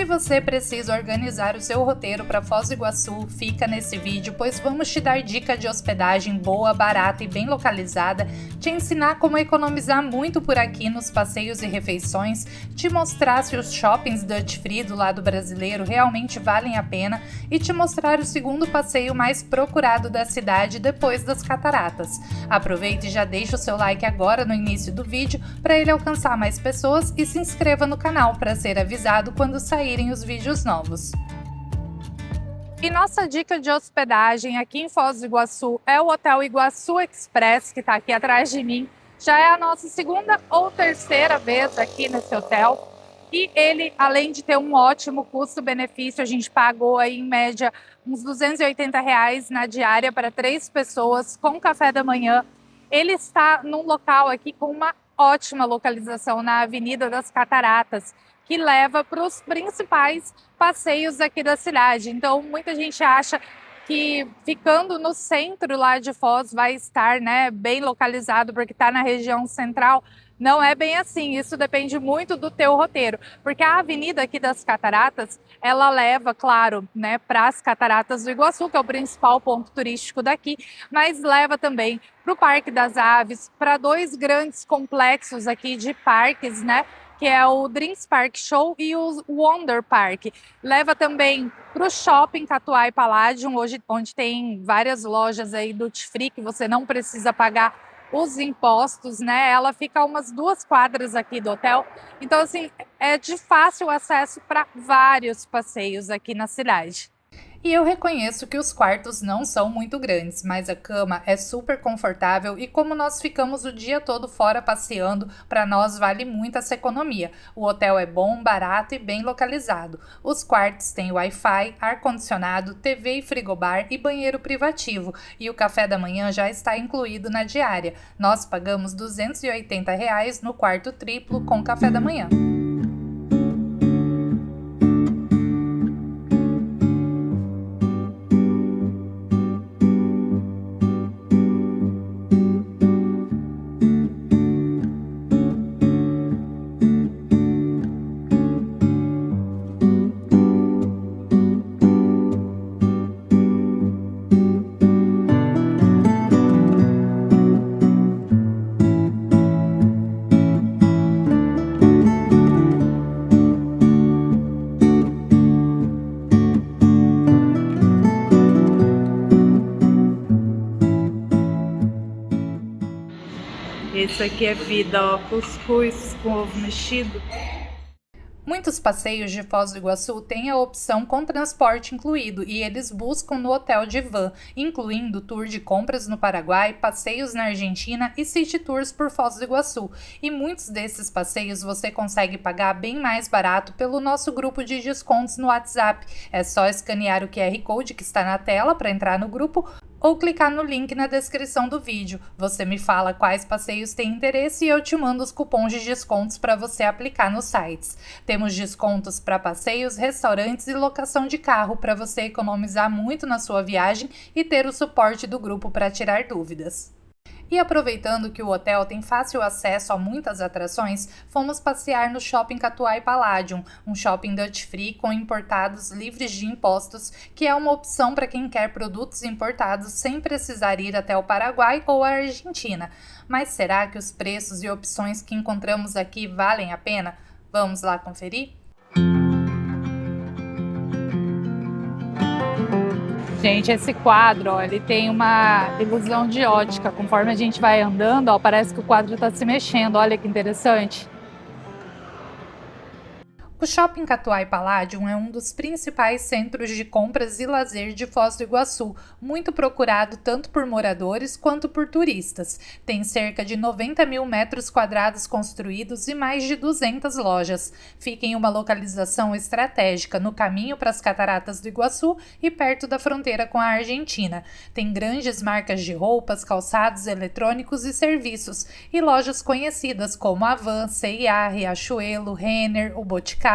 Se você precisa organizar o seu roteiro para Foz do Iguaçu, fica nesse vídeo, pois vamos te dar dica de hospedagem boa, barata e bem localizada, te ensinar como economizar muito por aqui nos passeios e refeições, te mostrar se os shoppings Duty Free do lado brasileiro realmente valem a pena e te mostrar o segundo passeio mais procurado da cidade depois das cataratas. Aproveite e já deixa o seu like agora no início do vídeo para ele alcançar mais pessoas e se inscreva no canal para ser avisado quando saírem os vídeos novos. E nossa dica de hospedagem aqui em Foz do Iguaçu é o Hotel Iguaçu Express, que está aqui atrás de mim. Já é a nossa segunda ou terceira vez aqui nesse hotel. E ele, além de ter um ótimo custo-benefício, a gente pagou aí em média uns R$280 na diária para 3 pessoas com café da manhã. Ele está num local aqui com uma ótima localização na Avenida das Cataratas, que leva para os principais passeios aqui da cidade. Então, muita gente acha que ficando no centro lá de Foz vai estar, bem localizado, porque está na região central. Não é bem assim, isso depende muito do teu roteiro, porque a avenida aqui das Cataratas, ela leva, claro, para as Cataratas do Iguaçu, que é o principal ponto turístico daqui, mas leva também para o Parque das Aves, para 2 grandes complexos aqui de parques, que é o Dreams Park Show e o Wonder Park. Leva também para o Shopping Catuai Palladium, onde tem várias lojas aí Duty Free, que você não precisa pagar os impostos, Ela fica a umas 2 quadras aqui do hotel. Então, assim, é de fácil acesso para vários passeios aqui na cidade. E eu reconheço que os quartos não são muito grandes, mas a cama é super confortável e como nós ficamos o dia todo fora passeando, para nós vale muito essa economia. O hotel é bom, barato e bem localizado. Os quartos têm Wi-Fi, ar-condicionado, TV e frigobar e banheiro privativo. E o café da manhã já está incluído na diária. Nós pagamos R$280 no quarto triplo com café da manhã. Esse aqui é vida, ó, cuscuz com ovo mexido. Muitos passeios de Foz do Iguaçu têm a opção com transporte incluído e eles buscam no hotel de van, incluindo tour de compras no Paraguai, passeios na Argentina e city tours por Foz do Iguaçu. E muitos desses passeios você consegue pagar bem mais barato pelo nosso grupo de descontos no WhatsApp. É só escanear o QR Code que está na tela para entrar no grupo ou clicar no link na descrição do vídeo. Você me fala quais passeios têm interesse e eu te mando os cupons de descontos para você aplicar nos sites. Temos descontos para passeios, restaurantes e locação de carro para você economizar muito na sua viagem e ter o suporte do grupo para tirar dúvidas. E aproveitando que o hotel tem fácil acesso a muitas atrações, fomos passear no Shopping Catuai Palladium, um shopping Duty Free com importados livres de impostos, que é uma opção para quem quer produtos importados sem precisar ir até o Paraguai ou a Argentina. Mas será que os preços e opções que encontramos aqui valem a pena? Vamos lá conferir? Gente, esse quadro, ó, ele tem uma ilusão de ótica. Conforme a gente vai andando, ó, parece que o quadro está se mexendo. Olha que interessante. O Shopping Catuai Palladium é um dos principais centros de compras e lazer de Foz do Iguaçu, muito procurado tanto por moradores quanto por turistas. Tem cerca de 90 mil metros quadrados construídos e mais de 200 lojas. Fica em uma localização estratégica no caminho para as Cataratas do Iguaçu e perto da fronteira com a Argentina. Tem grandes marcas de roupas, calçados, eletrônicos e serviços, e lojas conhecidas como Havan, C&A, Riachuelo, Renner, o Boticário.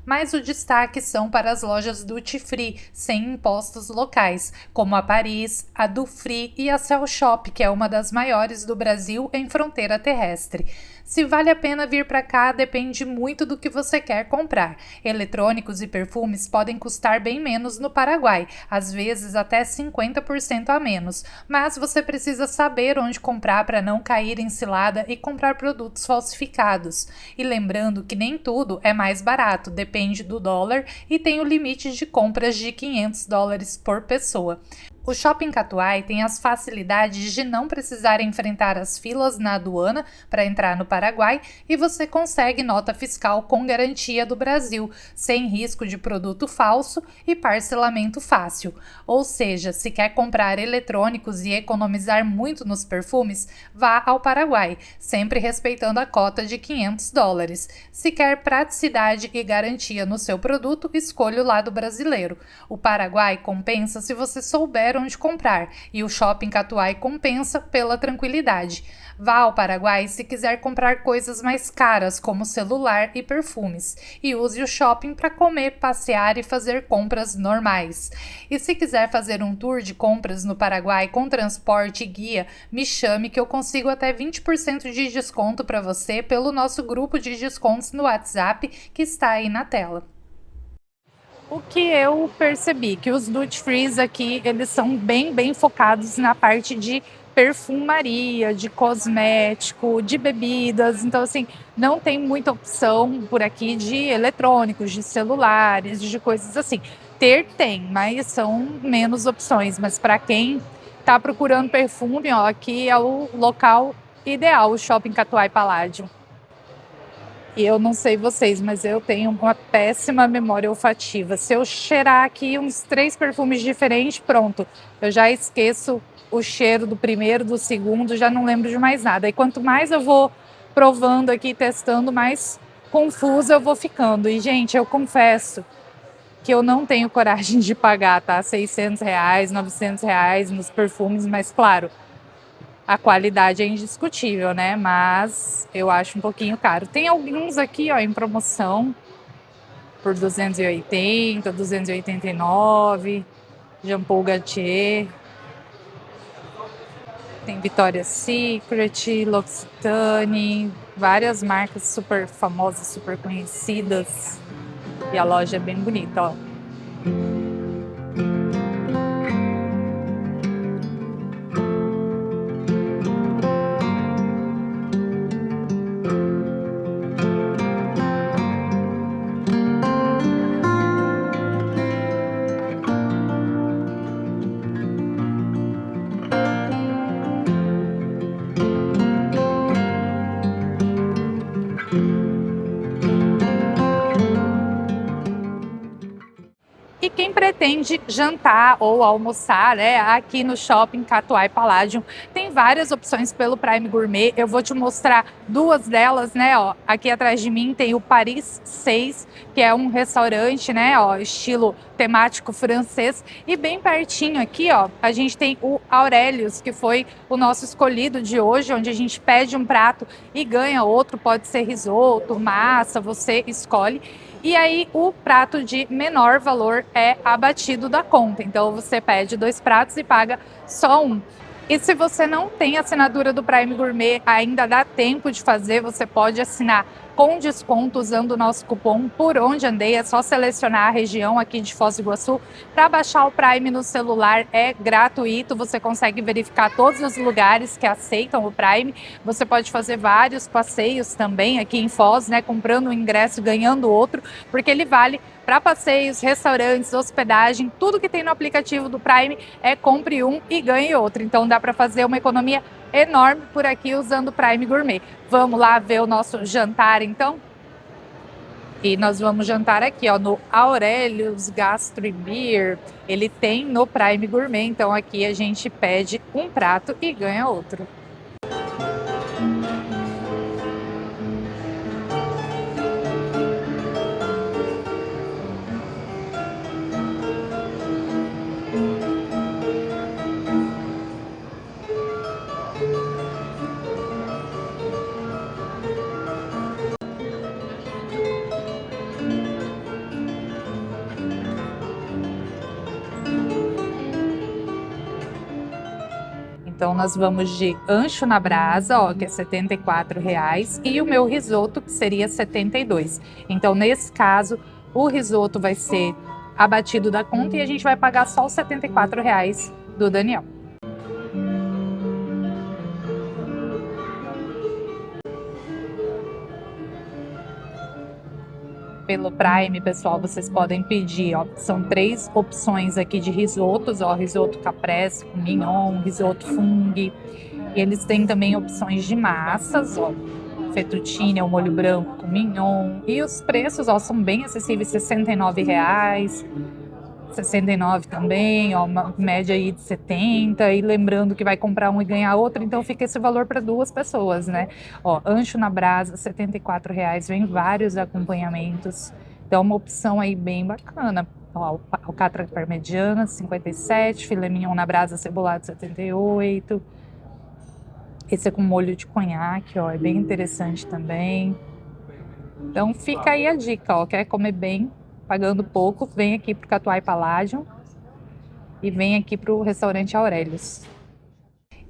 mas o destaque são para as lojas duty free, sem impostos locais, como a Paris, a Dufry e a Cell Shop, que é uma das maiores do Brasil em fronteira terrestre. Se vale a pena vir para cá depende muito do que você quer comprar. Eletrônicos e perfumes podem custar bem menos no Paraguai, às vezes até 50% a menos, mas você precisa saber onde comprar para não cair em cilada e comprar produtos falsificados. E lembrando que nem tudo é mais barato, depende do dólar e tem o limite de compras de $500 por pessoa. O Shopping Catuai tem as facilidades de não precisar enfrentar as filas na aduana para entrar no Paraguai e você consegue nota fiscal com garantia do Brasil, sem risco de produto falso e parcelamento fácil. Ou seja, se quer comprar eletrônicos e economizar muito nos perfumes, vá ao Paraguai, sempre respeitando a cota de $500. Se quer praticidade e garantia no seu produto, escolha o lado brasileiro. O Paraguai compensa se você souber onde comprar, e o Shopping Catuai compensa pela tranquilidade. Vá ao Paraguai se quiser comprar coisas mais caras, como celular e perfumes, e use o shopping para comer, passear e fazer compras normais. E se quiser fazer um tour de compras no Paraguai com transporte e guia, me chame que eu consigo até 20% de desconto para você pelo nosso grupo de descontos no WhatsApp que está aí na tela. O que eu percebi, que os duty frees aqui, eles são bem focados na parte de perfumaria, de cosmético, de bebidas. Então, assim, não tem muita opção por aqui de eletrônicos, de celulares, de coisas assim. Tem, mas são menos opções. Mas para quem está procurando perfume, ó, aqui é o local ideal, o Shopping Catuai Paládio. E eu não sei vocês, mas eu tenho uma péssima memória olfativa. Se eu cheirar aqui uns 3 perfumes diferentes, pronto, eu já esqueço o cheiro do primeiro, do segundo, já não lembro de mais nada. E quanto mais eu vou provando aqui, testando, mais confusa eu vou ficando. E, gente, eu confesso que eu não tenho coragem de pagar, tá? R$ 600, R$ 900 nos perfumes, mas claro, a qualidade é indiscutível, né? Mas eu acho um pouquinho caro. Tem alguns aqui, ó, em promoção por 280, 289. Jean Paul Gaultier. Tem Victoria's Secret, L'Occitane, várias marcas super famosas, super conhecidas. E a loja é bem bonita, ó. E quem pretende jantar ou almoçar, né, aqui no Shopping Catuai Palladium, tem várias opções pelo Prime Gourmet. Eu vou te mostrar duas delas, né, ó. Aqui atrás de mim tem o Paris 6, que é um restaurante, né, ó, estilo temático francês. E bem pertinho aqui, ó, a gente tem o Aurelius, que foi o nosso escolhido de hoje, onde a gente pede um prato e ganha outro, pode ser risoto, massa, você escolhe. E aí o prato de menor valor é abatido da conta. Então você pede 2 pratos e paga só um. E se você não tem assinatura do Prime Gourmet, ainda dá tempo de fazer, você pode assinar com desconto usando o nosso cupom Por Onde Andei. É só selecionar a região aqui de Foz do Iguaçu. Para baixar o Prime no celular é gratuito, você consegue verificar todos os lugares que aceitam o Prime. Você pode fazer vários passeios também aqui em Foz, né, comprando um ingresso, ganhando outro, porque ele vale para passeios, restaurantes, hospedagem, tudo que tem no aplicativo do Prime é compre um e ganhe outro. Então dá para fazer uma economia enorme por aqui usando o Prime Gourmet. Vamos lá ver o nosso jantar então? E nós vamos jantar aqui, ó, no Aurelius Gastro Beer. Ele tem no Prime Gourmet, então aqui a gente pede um prato e ganha outro. Então nós vamos de ancho na brasa, ó, que é R$ 74, e o meu risoto, que seria 72. Então nesse caso, o risoto vai ser abatido da conta e a gente vai pagar só os R$ 74 do Daniel. Pelo Prime, pessoal, vocês podem pedir, ó, são 3 opções aqui de risotos, ó, risoto caprese com mignon, risoto fung. E eles têm também opções de massas, ó, fettuccine, o molho branco com mignon. E os preços, ó, são bem acessíveis, R$ 69, 69 também, ó, uma média aí de 70, e lembrando que vai comprar um e ganhar outro, então fica esse valor para 2 pessoas, né? Ó, ancho na brasa, R$ 74, vem vários acompanhamentos, então uma opção aí bem bacana. Ó, alcatra parmegiana, 57, filé mignon na brasa cebolado, 78. Esse é com molho de conhaque, ó, é bem interessante também. Então fica aí a dica, ó, quer comer bem, pagando pouco, vem aqui pro Catuai Palladium e vem aqui pro restaurante Aurelius.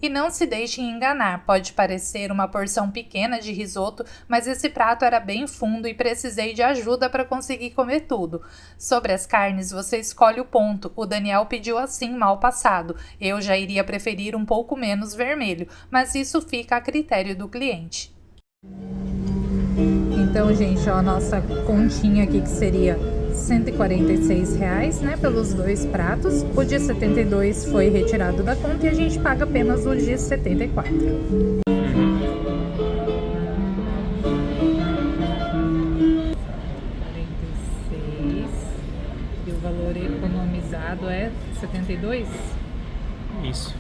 E não se deixem enganar, pode parecer uma porção pequena de risoto, mas esse prato era bem fundo e precisei de ajuda para conseguir comer tudo. Sobre as carnes, você escolhe o ponto, o Daniel pediu assim mal passado, eu já iria preferir um pouco menos vermelho, mas isso fica a critério do cliente. Então, gente, ó, a nossa continha aqui que seria R$ 146, né, pelos 2 pratos. O de 72 foi retirado da conta e a gente paga apenas o de 74. E o valor economizado é 72? Isso.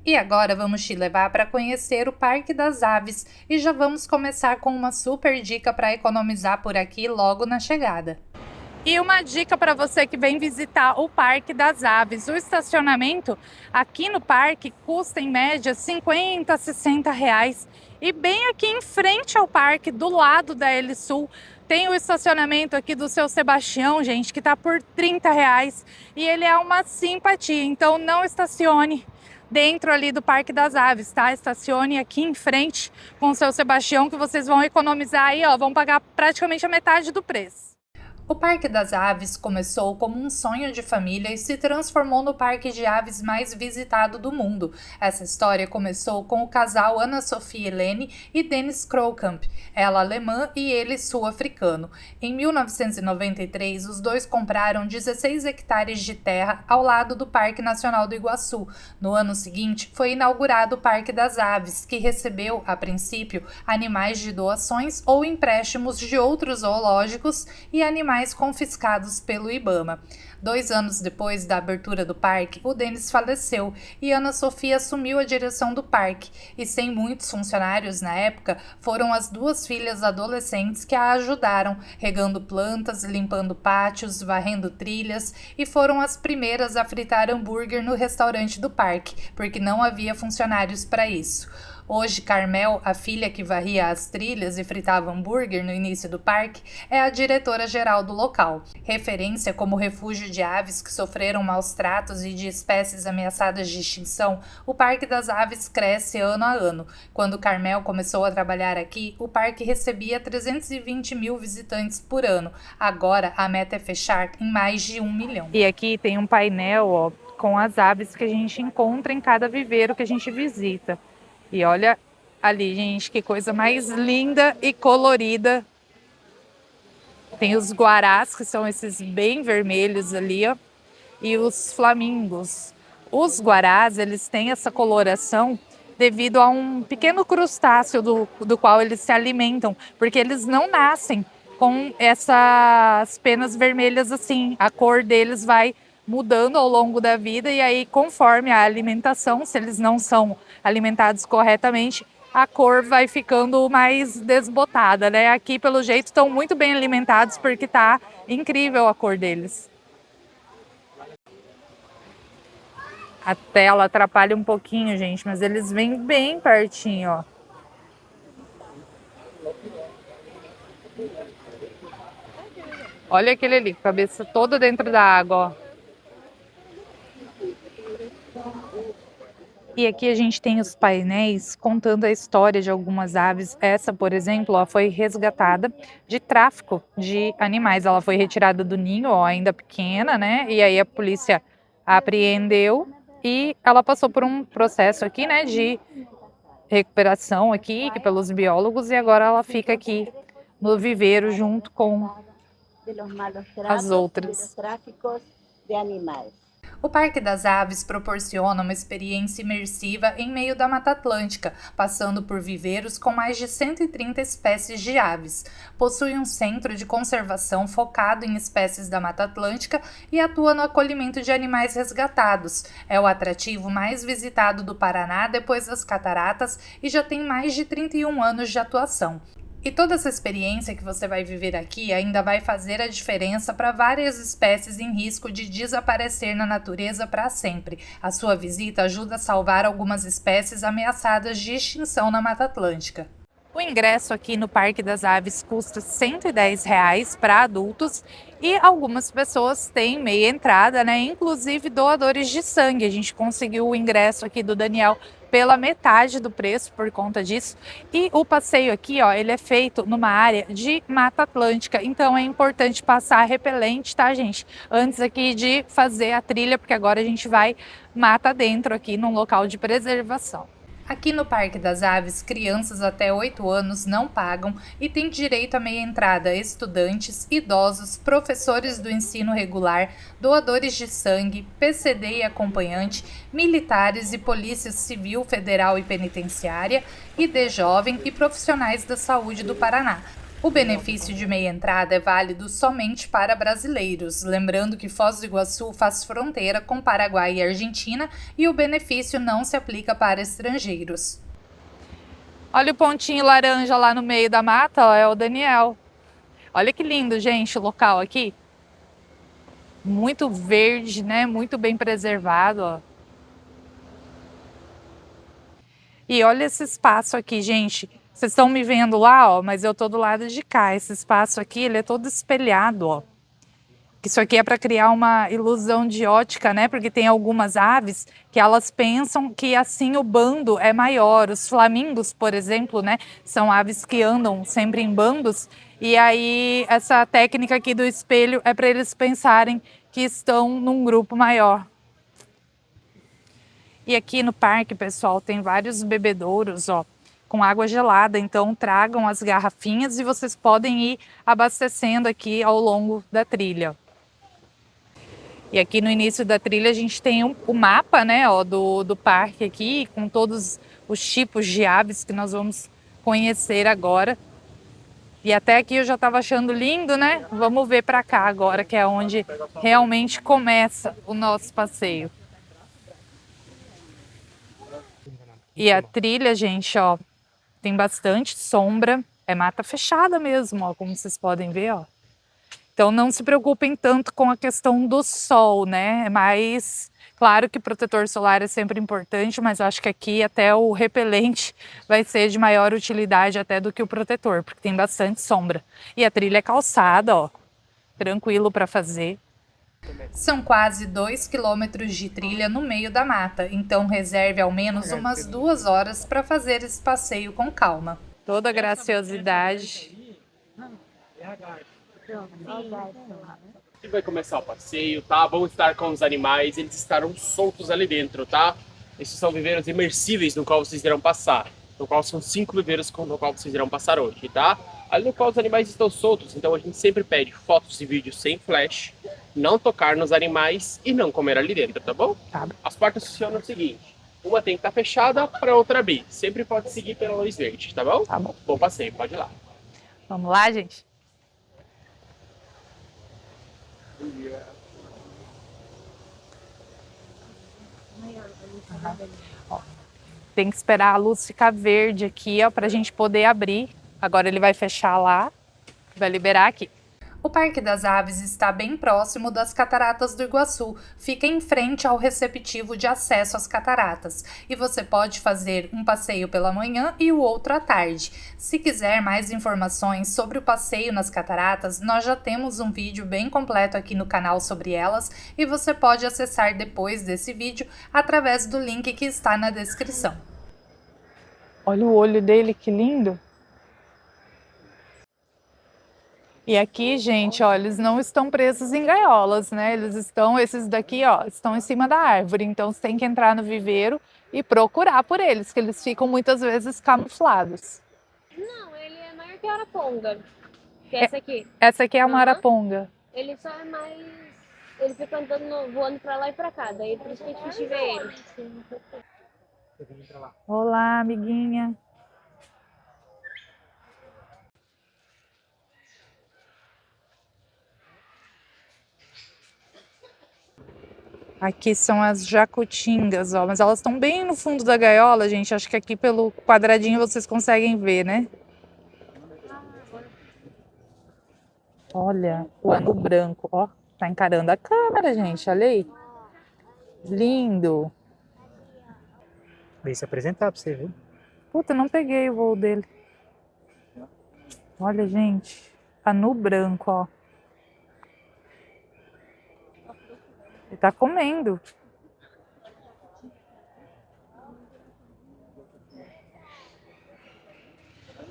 E agora vamos te levar para conhecer o Parque das Aves e já vamos começar com uma super dica para economizar por aqui logo na chegada. E uma dica para você que vem visitar o Parque das Aves: o estacionamento aqui no parque custa em média R$ 50 a R$ 60. E bem aqui em frente ao parque, do lado da Helisul, tem o estacionamento aqui do Seu Sebastião, gente, que está por R$ 30. E ele é uma simpatia, então não estacione dentro ali do Parque das Aves, tá? Estacione aqui em frente com o Seu Sebastião, que vocês vão economizar aí, ó, vão pagar praticamente a metade do preço. O Parque das Aves começou como um sonho de família e se transformou no parque de aves mais visitado do mundo. Essa história começou com o casal Ana Sophie Helene e Dennis Krolkamp, ela alemã e ele sul-africano. Em 1993, os dois compraram 16 hectares de terra ao lado do Parque Nacional do Iguaçu. No ano seguinte, foi inaugurado o Parque das Aves, que recebeu, a princípio, animais de doações ou empréstimos de outros zoológicos e animais confiscados pelo IBAMA. 2 anos depois da abertura do parque, o Dennis faleceu e Ana Sofia assumiu a direção do parque. E sem muitos funcionários na época, foram as 2 filhas adolescentes que a ajudaram, regando plantas, limpando pátios, varrendo trilhas, e foram as primeiras a fritar hambúrguer no restaurante do parque, porque não havia funcionários para isso. Hoje, Carmel, a filha que varria as trilhas e fritava hambúrguer no início do parque, é a diretora-geral do local. Referência como refúgio de aves que sofreram maus tratos e de espécies ameaçadas de extinção, o Parque das Aves cresce ano a ano. Quando Carmel começou a trabalhar aqui, o parque recebia 320 mil visitantes por ano. Agora, a meta é fechar em mais de 1 milhão. E aqui tem um painel, ó, com as aves que a gente encontra em cada viveiro que a gente visita. E olha ali, gente, que coisa mais linda e colorida. Tem os guarás, que são esses bem vermelhos ali, ó, e os flamingos. Os guarás, eles têm essa coloração devido a um pequeno crustáceo do qual eles se alimentam, porque eles não nascem com essas penas vermelhas assim. A cor deles vai mudando ao longo da vida e aí, conforme a alimentação, se eles não são alimentados corretamente, a cor vai ficando mais desbotada, né? Aqui, pelo jeito, estão muito bem alimentados porque tá incrível a cor deles. A tela atrapalha um pouquinho, gente, mas eles vêm bem pertinho, ó. Olha aquele ali, cabeça toda dentro da água, ó. E aqui a gente tem os painéis contando a história de algumas aves. Essa, por exemplo, ó, foi resgatada de tráfico de animais. Ela foi retirada do ninho, ó, ainda pequena, né? E aí a polícia a apreendeu e ela passou por um processo aqui, né, de recuperação aqui pelos biólogos e agora ela fica aqui no viveiro junto com as outras. O Parque das Aves proporciona uma experiência imersiva em meio da Mata Atlântica, passando por viveiros com mais de 130 espécies de aves. Possui um centro de conservação focado em espécies da Mata Atlântica e atua no acolhimento de animais resgatados. É o atrativo mais visitado do Paraná depois das cataratas e já tem mais de 31 anos de atuação. E toda essa experiência que você vai viver aqui ainda vai fazer a diferença para várias espécies em risco de desaparecer na natureza para sempre. A sua visita ajuda a salvar algumas espécies ameaçadas de extinção na Mata Atlântica. O ingresso aqui no Parque das Aves custa R$ 110 para adultos e algumas pessoas têm meia entrada, né? Inclusive doadores de sangue. A gente conseguiu o ingresso aqui do Daniel pela metade do preço por conta disso. E o passeio aqui, ó, ele é feito numa área de Mata Atlântica, então é importante passar repelente, tá, gente? Antes aqui de fazer a trilha, porque agora a gente vai mata dentro aqui num local de preservação. Aqui no Parque das Aves, crianças até 8 anos não pagam e têm direito à meia entrada estudantes, idosos, professores do ensino regular, doadores de sangue, PCD e acompanhante, militares e Polícia Civil Federal e Penitenciária, ID Jovem e profissionais da saúde do Paraná. O benefício de meia entrada é válido somente para brasileiros, lembrando que Foz do Iguaçu faz fronteira com Paraguai e Argentina e o benefício não se aplica para estrangeiros. Olha o pontinho laranja lá no meio da mata, ó, é o Daniel. Olha que lindo, gente, o local aqui. Muito verde, né? Muito bem preservado, ó. E olha esse espaço aqui, gente. Vocês estão me vendo lá, ó, mas eu tô do lado de cá. Esse espaço aqui, ele é todo espelhado, ó. Isso aqui é para criar uma ilusão de ótica, né? Porque tem algumas aves que elas pensam que assim o bando é maior. Os flamingos, por exemplo, né? São aves que andam sempre em bandos. E aí essa técnica aqui do espelho é para eles pensarem que estão num grupo maior. E aqui no parque, pessoal, tem vários bebedouros, ó, com água gelada. Então tragam as garrafinhas e vocês podem ir abastecendo aqui ao longo da trilha. E aqui no início da trilha a gente tem o mapa, né, ó, do parque aqui, com todos os tipos de aves que nós vamos conhecer agora. E até aqui eu já estava achando lindo, né? Vamos ver para cá agora, que é onde realmente começa o nosso passeio. E a trilha, gente, ó, tem bastante sombra, é mata fechada mesmo, ó, como vocês podem ver, ó. Então não se preocupem tanto com a questão do sol, né? Mas claro que protetor solar é sempre importante, mas eu acho que aqui até o repelente vai ser de maior utilidade até do que o protetor, porque tem bastante sombra. E a trilha é calçada, ó, tranquilo para fazer. São quase 2 quilômetros de trilha no meio da mata, então reserve ao menos umas 2 horas para fazer esse passeio com calma. Toda a graciosidade. E vai começar o passeio, tá? Vamos estar com os animais, eles estarão soltos ali dentro, tá? Esses são viveiros imersíveis no qual vocês irão passar, no qual são 5 viveiros no qual vocês irão passar hoje, tá? Ali no qual os animais estão soltos, então a gente sempre pede fotos e vídeos sem flash, não tocar nos animais e não comer ali dentro, tá bom? Tá. As portas funcionam o seguinte, uma tem que estar fechada para outra abrir, sempre pode seguir pela luz verde, tá bom? Tá bom. Bom passeio, pode ir lá. Vamos lá, gente? Ó, tem que esperar a luz ficar verde aqui, ó, pra gente poder abrir. Agora ele vai fechar lá, vai liberar aqui. O Parque das Aves está bem próximo das Cataratas do Iguaçu, fica em frente ao receptivo de acesso às cataratas, e você pode fazer um passeio pela manhã e o outro à tarde. Se quiser mais informações sobre o passeio nas cataratas, nós já temos um vídeo bem completo aqui no canal sobre elas, e você pode acessar depois desse vídeo através do link que está na descrição. Olha o olho dele, que lindo! E aqui, gente, ó, eles não estão presos em gaiolas, né? Esses daqui, ó, estão em cima da árvore. Então, você tem que entrar no viveiro e procurar por eles, que eles ficam muitas vezes camuflados. Não, ele é maior que a araponga, que é essa aqui. Essa aqui é uma araponga. Ele só é mais... Ele fica andando, voando pra lá e pra cá, daí por isso que é difícil ver ele. Olá, amiguinha. Aqui são as jacutingas, ó, mas elas estão bem no fundo da gaiola, gente. Acho que aqui pelo quadradinho vocês conseguem ver, né? Olha, o anu branco, ó, tá encarando a câmera, gente, olha aí. Lindo. Vem se apresentar pra você, viu? Puta, não peguei o voo dele. Olha, gente, anu branco, ó. Ele tá comendo.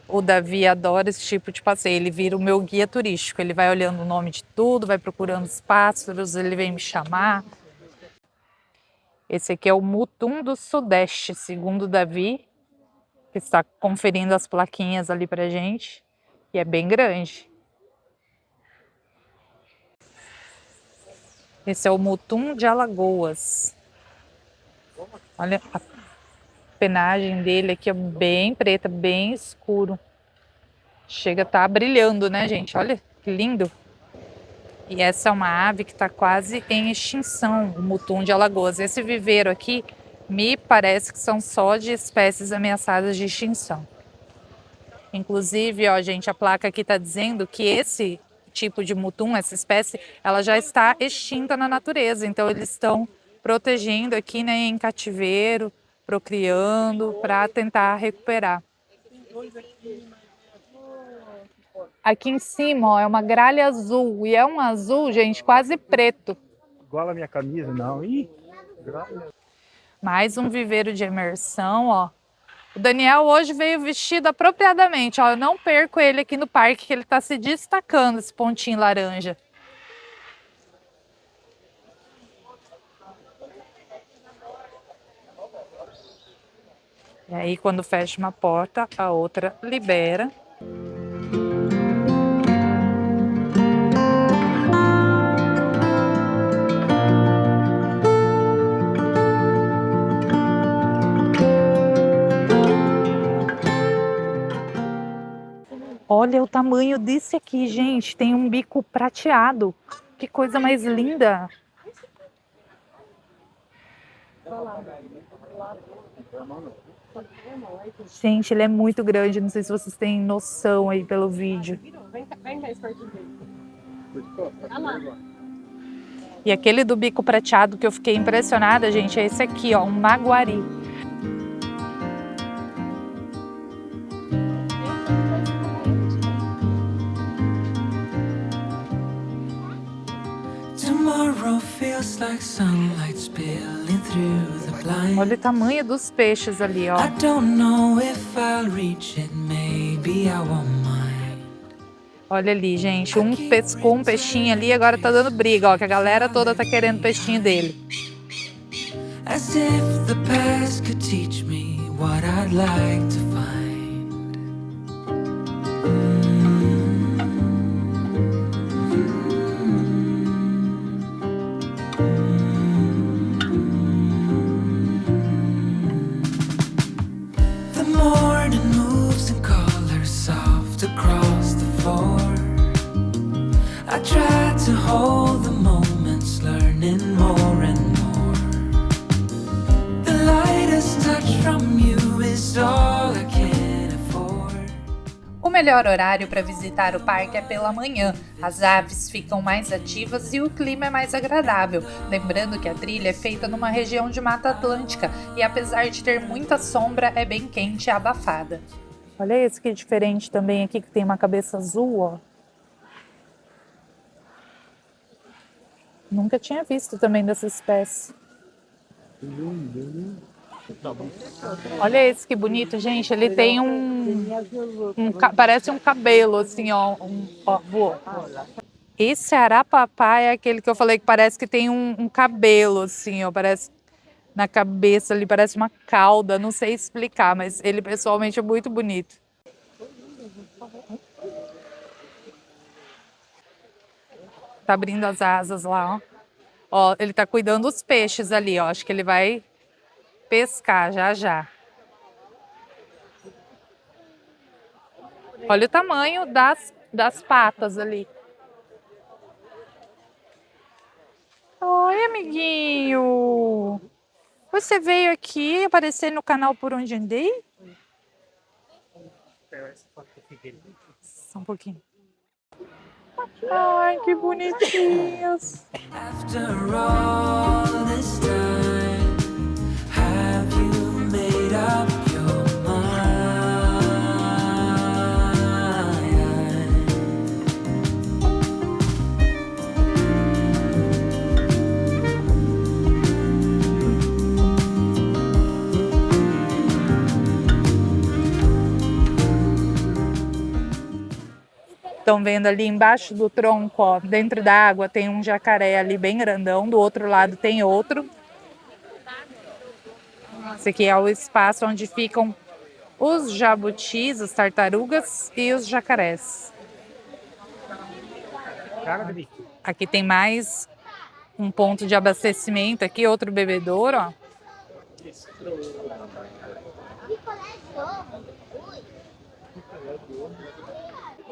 O Davi adora esse tipo de passeio. Ele vira o meu guia turístico. Ele vai olhando o nome de tudo, vai procurando os pássaros, ele vem me chamar. Esse aqui é o mutum do Sudeste, segundo o Davi, que está conferindo as plaquinhas ali pra gente. E é bem grande. Esse é o mutum de Alagoas. Olha a penagem dele aqui, é bem preta, bem escuro. Chega a estar brilhando, né, gente? Olha que lindo. E essa é uma ave que está quase em extinção, o mutum de Alagoas. Esse viveiro aqui, me parece que são só de espécies ameaçadas de extinção. Inclusive, ó, gente, a placa aqui está dizendo que esse tipo de mutum, essa espécie, ela já está extinta na natureza. Então, eles estão protegendo aqui, né, em cativeiro, procriando, para tentar recuperar. Aqui em cima, ó, é uma gralha azul. E é um azul, gente, quase preto. Igual a minha camisa, não. Ih, gralha. Mais um viveiro de imersão, ó. O Daniel hoje veio vestido apropriadamente, ó. Eu não perco ele aqui no parque, que ele tá se destacando, esse pontinho laranja. E aí, quando fecha uma porta, a outra libera. Olha o tamanho desse aqui, gente. Tem um bico prateado. Que coisa mais linda. Gente, ele é muito grande. Não sei se vocês têm noção aí pelo vídeo. E aquele do bico prateado que eu fiquei impressionada, gente, é esse aqui, ó, um maguari. Olha o tamanho dos peixes ali, ó. Olha ali, gente, um pescou um peixinho ali e agora tá dando briga, ó, que a galera toda tá querendo o peixinho dele. As if the past could teach me what I'd like to find. O melhor horário para visitar o parque é pela manhã. As aves ficam mais ativas e o clima é mais agradável. Lembrando que a trilha é feita numa região de Mata Atlântica e apesar de ter muita sombra, é bem quente e abafada. Olha esse que diferente também aqui, que tem uma cabeça azul, ó. Nunca tinha visto também dessa espécie. Olha esse que bonito, gente. Ele tem parece um cabelo, assim, ó. Voou. Esse arapapaí é aquele que eu falei que parece que tem um cabelo, assim, ó. Parece na cabeça ali, parece uma cauda. Não sei explicar, mas ele pessoalmente é muito bonito. Tá abrindo as asas lá, ó. Ó, ele tá cuidando dos peixes ali, ó. Acho que ele vai pescar já já. Olha o tamanho das patas ali. Oi, amiguinho. Você veio aqui aparecer no canal Por Onde Andei? Só um pouquinho. Ai, que bonitinhos. After all this time, have you made up your mind? Estão vendo ali embaixo do tronco, ó, dentro da água tem um jacaré ali bem grandão, do outro lado tem outro. Esse aqui é o espaço onde ficam os jabutis, as tartarugas e os jacarés. Aqui tem mais um ponto de abastecimento, aqui outro bebedouro, ó.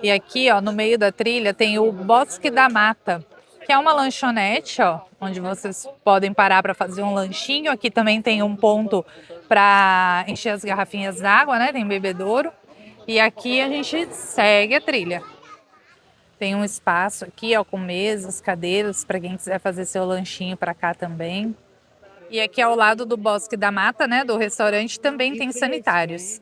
E aqui, ó, no meio da trilha tem o Bosque da Mata, que é uma lanchonete, ó, onde vocês podem parar para fazer um lanchinho. Aqui também tem um ponto para encher as garrafinhas d'água, né? Tem bebedouro. E aqui a gente segue a trilha. Tem um espaço aqui, ó, com mesas, cadeiras, para quem quiser fazer seu lanchinho para cá também. E aqui ao lado do Bosque da Mata, né, do restaurante, também tem sanitários.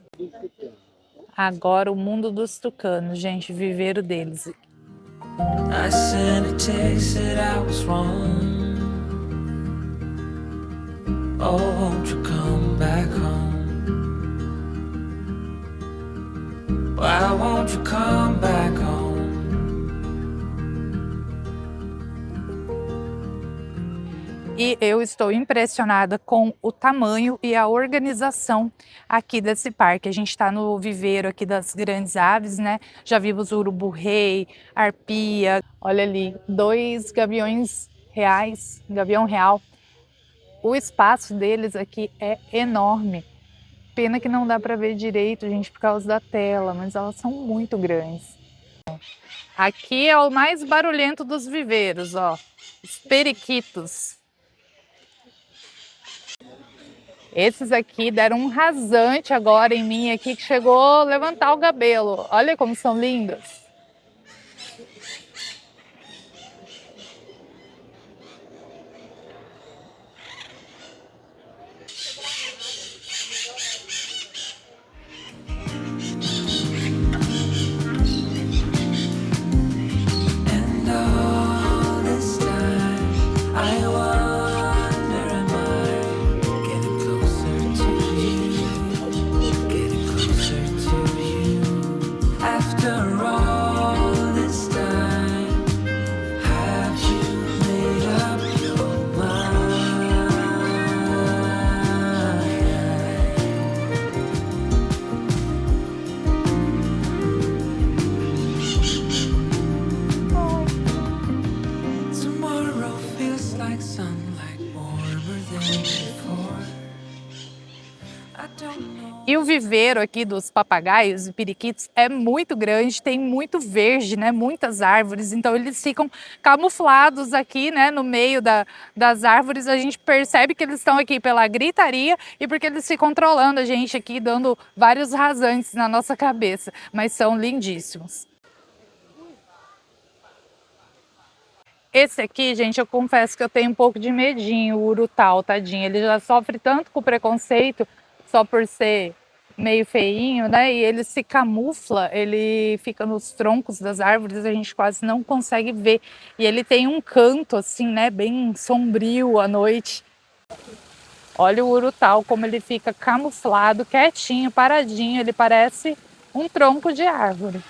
Agora o mundo dos tucanos, gente, viveiro deles. I sent a text that I was wrong. Oh, won't you come back home? Why won't you come back home? E eu estou impressionada com o tamanho e a organização aqui desse parque. A gente está no viveiro aqui das grandes aves, né? Já vimos o urubu-rei, arpia. Olha ali, 2 gaviões reais, gavião real. O espaço deles aqui é enorme. Pena que não dá para ver direito, gente, por causa da tela, mas elas são muito grandes. Aqui é o mais barulhento dos viveiros, ó. Os periquitos. Esses aqui deram um rasante agora em mim aqui, que chegou a levantar o cabelo. Olha como são lindos. E o viveiro aqui dos papagaios e periquitos é muito grande, tem muito verde, né? Muitas árvores, então eles ficam camuflados aqui, né? No meio das árvores. A gente percebe que eles estão aqui pela gritaria e porque eles ficam controlando a gente aqui, dando vários rasantes na nossa cabeça, mas são lindíssimos. Esse aqui, gente, eu confesso que eu tenho um pouco de medinho, o urutau, tadinho. Ele já sofre tanto com preconceito, só por ser meio feinho, né? E ele se camufla, ele fica nos troncos das árvores, a gente quase não consegue ver. E ele tem um canto, assim, né? Bem sombrio à noite. Olha o urutau, como ele fica camuflado, quietinho, paradinho. Ele parece um tronco de árvore.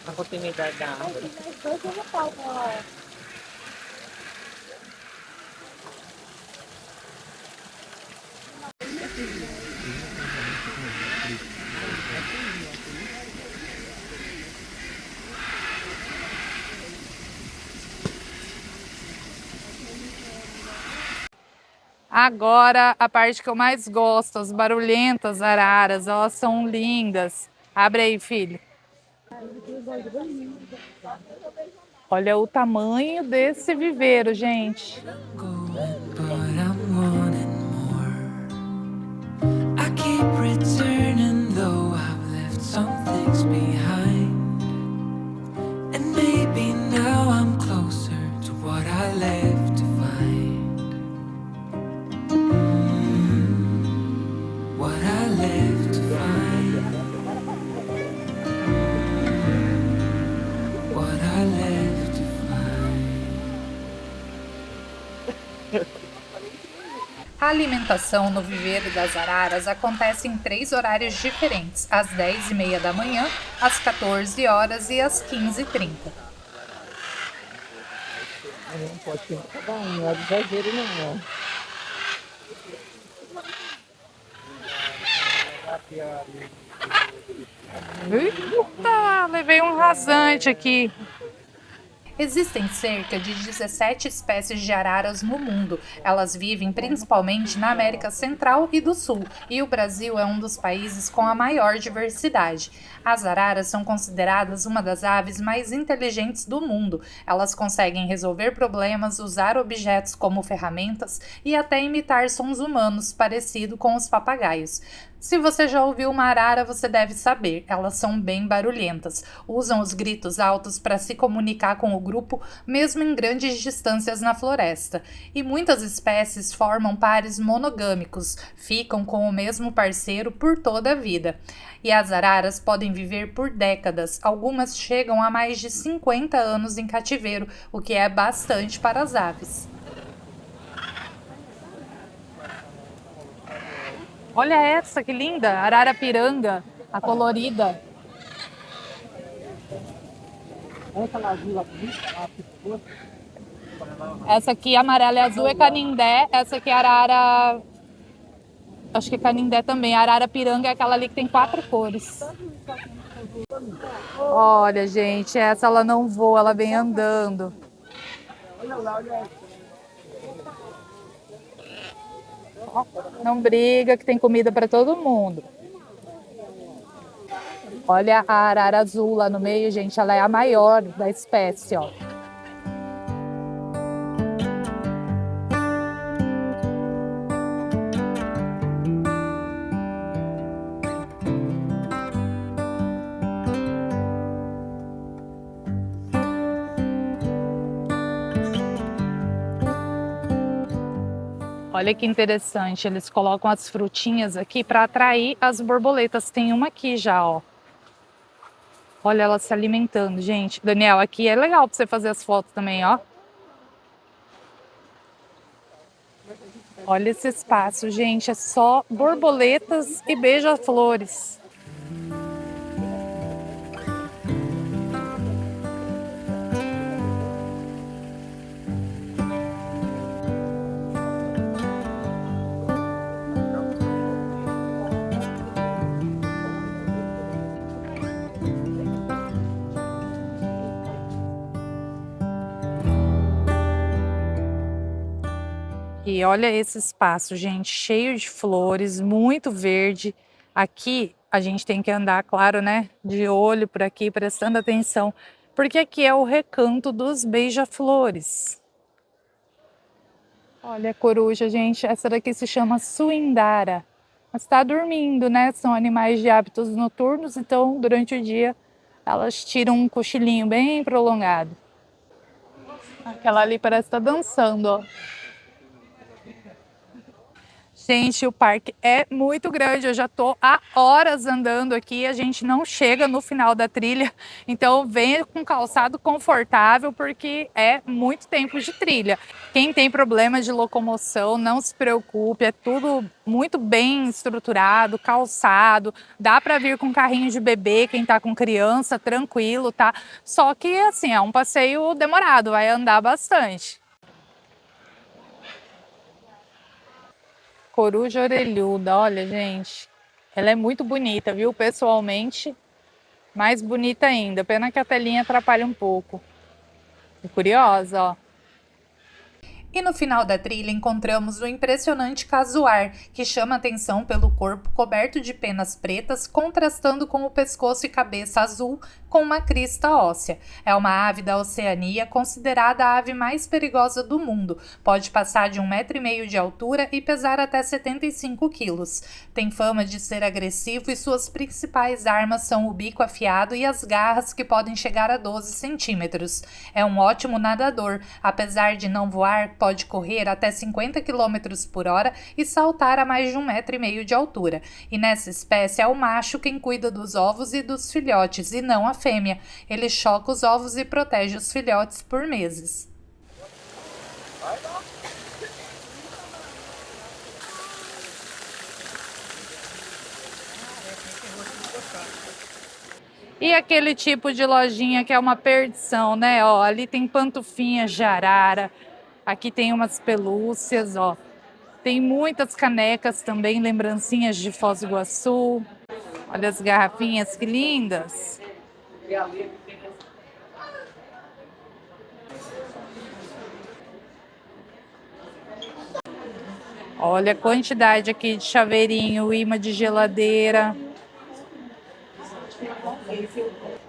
A continuidade da árvore. Agora, a parte que eu mais gosto, as barulhentas araras, elas são lindas. Abre aí, filho. Olha o tamanho desse viveiro, gente. A alimentação no viveiro das araras acontece em 3 horários diferentes, às 10h30 da manhã, às 14 horas e às 15h30. Não pode ter cada um, não é exagero não. Eita, levei um rasante aqui. Existem cerca de 17 espécies de araras no mundo. Elas vivem principalmente na América Central e do Sul, e o Brasil é um dos países com a maior diversidade. As araras são consideradas uma das aves mais inteligentes do mundo. Elas conseguem resolver problemas, usar objetos como ferramentas e até imitar sons humanos, parecido com os papagaios. Se você já ouviu uma arara, você deve saber, elas são bem barulhentas. Usam os gritos altos para se comunicar com o grupo, mesmo em grandes distâncias na floresta. E muitas espécies formam pares monogâmicos, ficam com o mesmo parceiro por toda a vida. E as araras podem viver por décadas, algumas chegam a mais de 50 anos em cativeiro, o que é bastante para as aves. Olha essa, que linda! Ararapiranga, a colorida. Essa aqui, amarela e azul, é canindé. Essa aqui é arara... Acho que é canindé também. A ararapiranga é aquela ali que tem 4 cores. Olha, gente, essa ela não voa, ela vem andando. Não briga, que tem comida para todo mundo. Olha a arara azul lá no meio, gente. Ela é a maior da espécie, ó. Olha que interessante, eles colocam as frutinhas aqui para atrair as borboletas. Tem uma aqui já, ó. Olha ela se alimentando, gente. Daniel, aqui é legal para você fazer as fotos também, ó. Olha esse espaço, gente. É só borboletas e beija-flores. E olha esse espaço, gente, cheio de flores, muito verde. Aqui a gente tem que andar, claro, né, de olho por aqui, prestando atenção, porque aqui é o recanto dos beija-flores. Olha a coruja, gente, essa daqui se chama suindara. Mas está dormindo, né? São animais de hábitos noturnos, então durante o dia elas tiram um cochilinho bem prolongado. Aquela ali parece estar dançando, ó. Gente, o parque é muito grande, eu já tô há horas andando aqui, a gente não chega no final da trilha, então venha com calçado confortável porque é muito tempo de trilha. Quem tem problema de locomoção, não se preocupe, é tudo muito bem estruturado, calçado, dá para vir com carrinho de bebê, quem tá com criança, tranquilo, tá? Só que assim, é um passeio demorado, vai andar bastante. Coruja orelhuda, olha, gente, ela é muito bonita, viu? Pessoalmente, mais bonita ainda. Pena que a telinha atrapalha um pouco. Tô curiosa, ó. E no final da trilha encontramos o impressionante casuar, que chama atenção pelo corpo coberto de penas pretas, contrastando com o pescoço e cabeça azul com uma crista óssea. É uma ave da Oceania, considerada a ave mais perigosa do mundo. Pode passar de 1,5 metro de altura e pesar até 75 quilos. Tem fama de ser agressivo e suas principais armas são o bico afiado e as garras, que podem chegar a 12 centímetros. É um ótimo nadador, apesar de não voar, pode correr até 50 km por hora e saltar a mais de 1,5 metro de altura. E nessa espécie é o macho quem cuida dos ovos e dos filhotes, e não a fêmea. Ele choca os ovos e protege os filhotes por meses. E aquele tipo de lojinha que é uma perdição, né? Ó, ali tem pantufinha de arara, aqui tem umas pelúcias, ó. Tem muitas canecas também, lembrancinhas de Foz do Iguaçu. Olha as garrafinhas, que lindas. Olha a quantidade aqui de chaveirinho, imã de geladeira.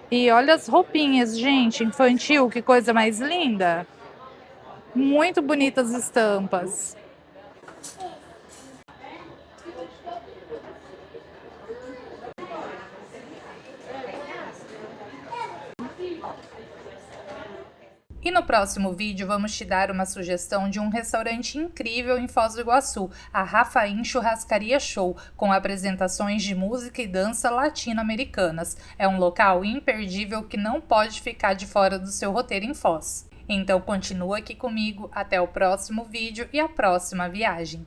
E olha as roupinhas, gente, infantil, que coisa mais linda. Muito bonitas estampas. E no próximo vídeo vamos te dar uma sugestão de um restaurante incrível em Foz do Iguaçu, a Rafaim Churrascaria Show, com apresentações de música e dança latino-americanas. É um local imperdível que não pode ficar de fora do seu roteiro em Foz. Então continua aqui comigo, até o próximo vídeo e a próxima viagem.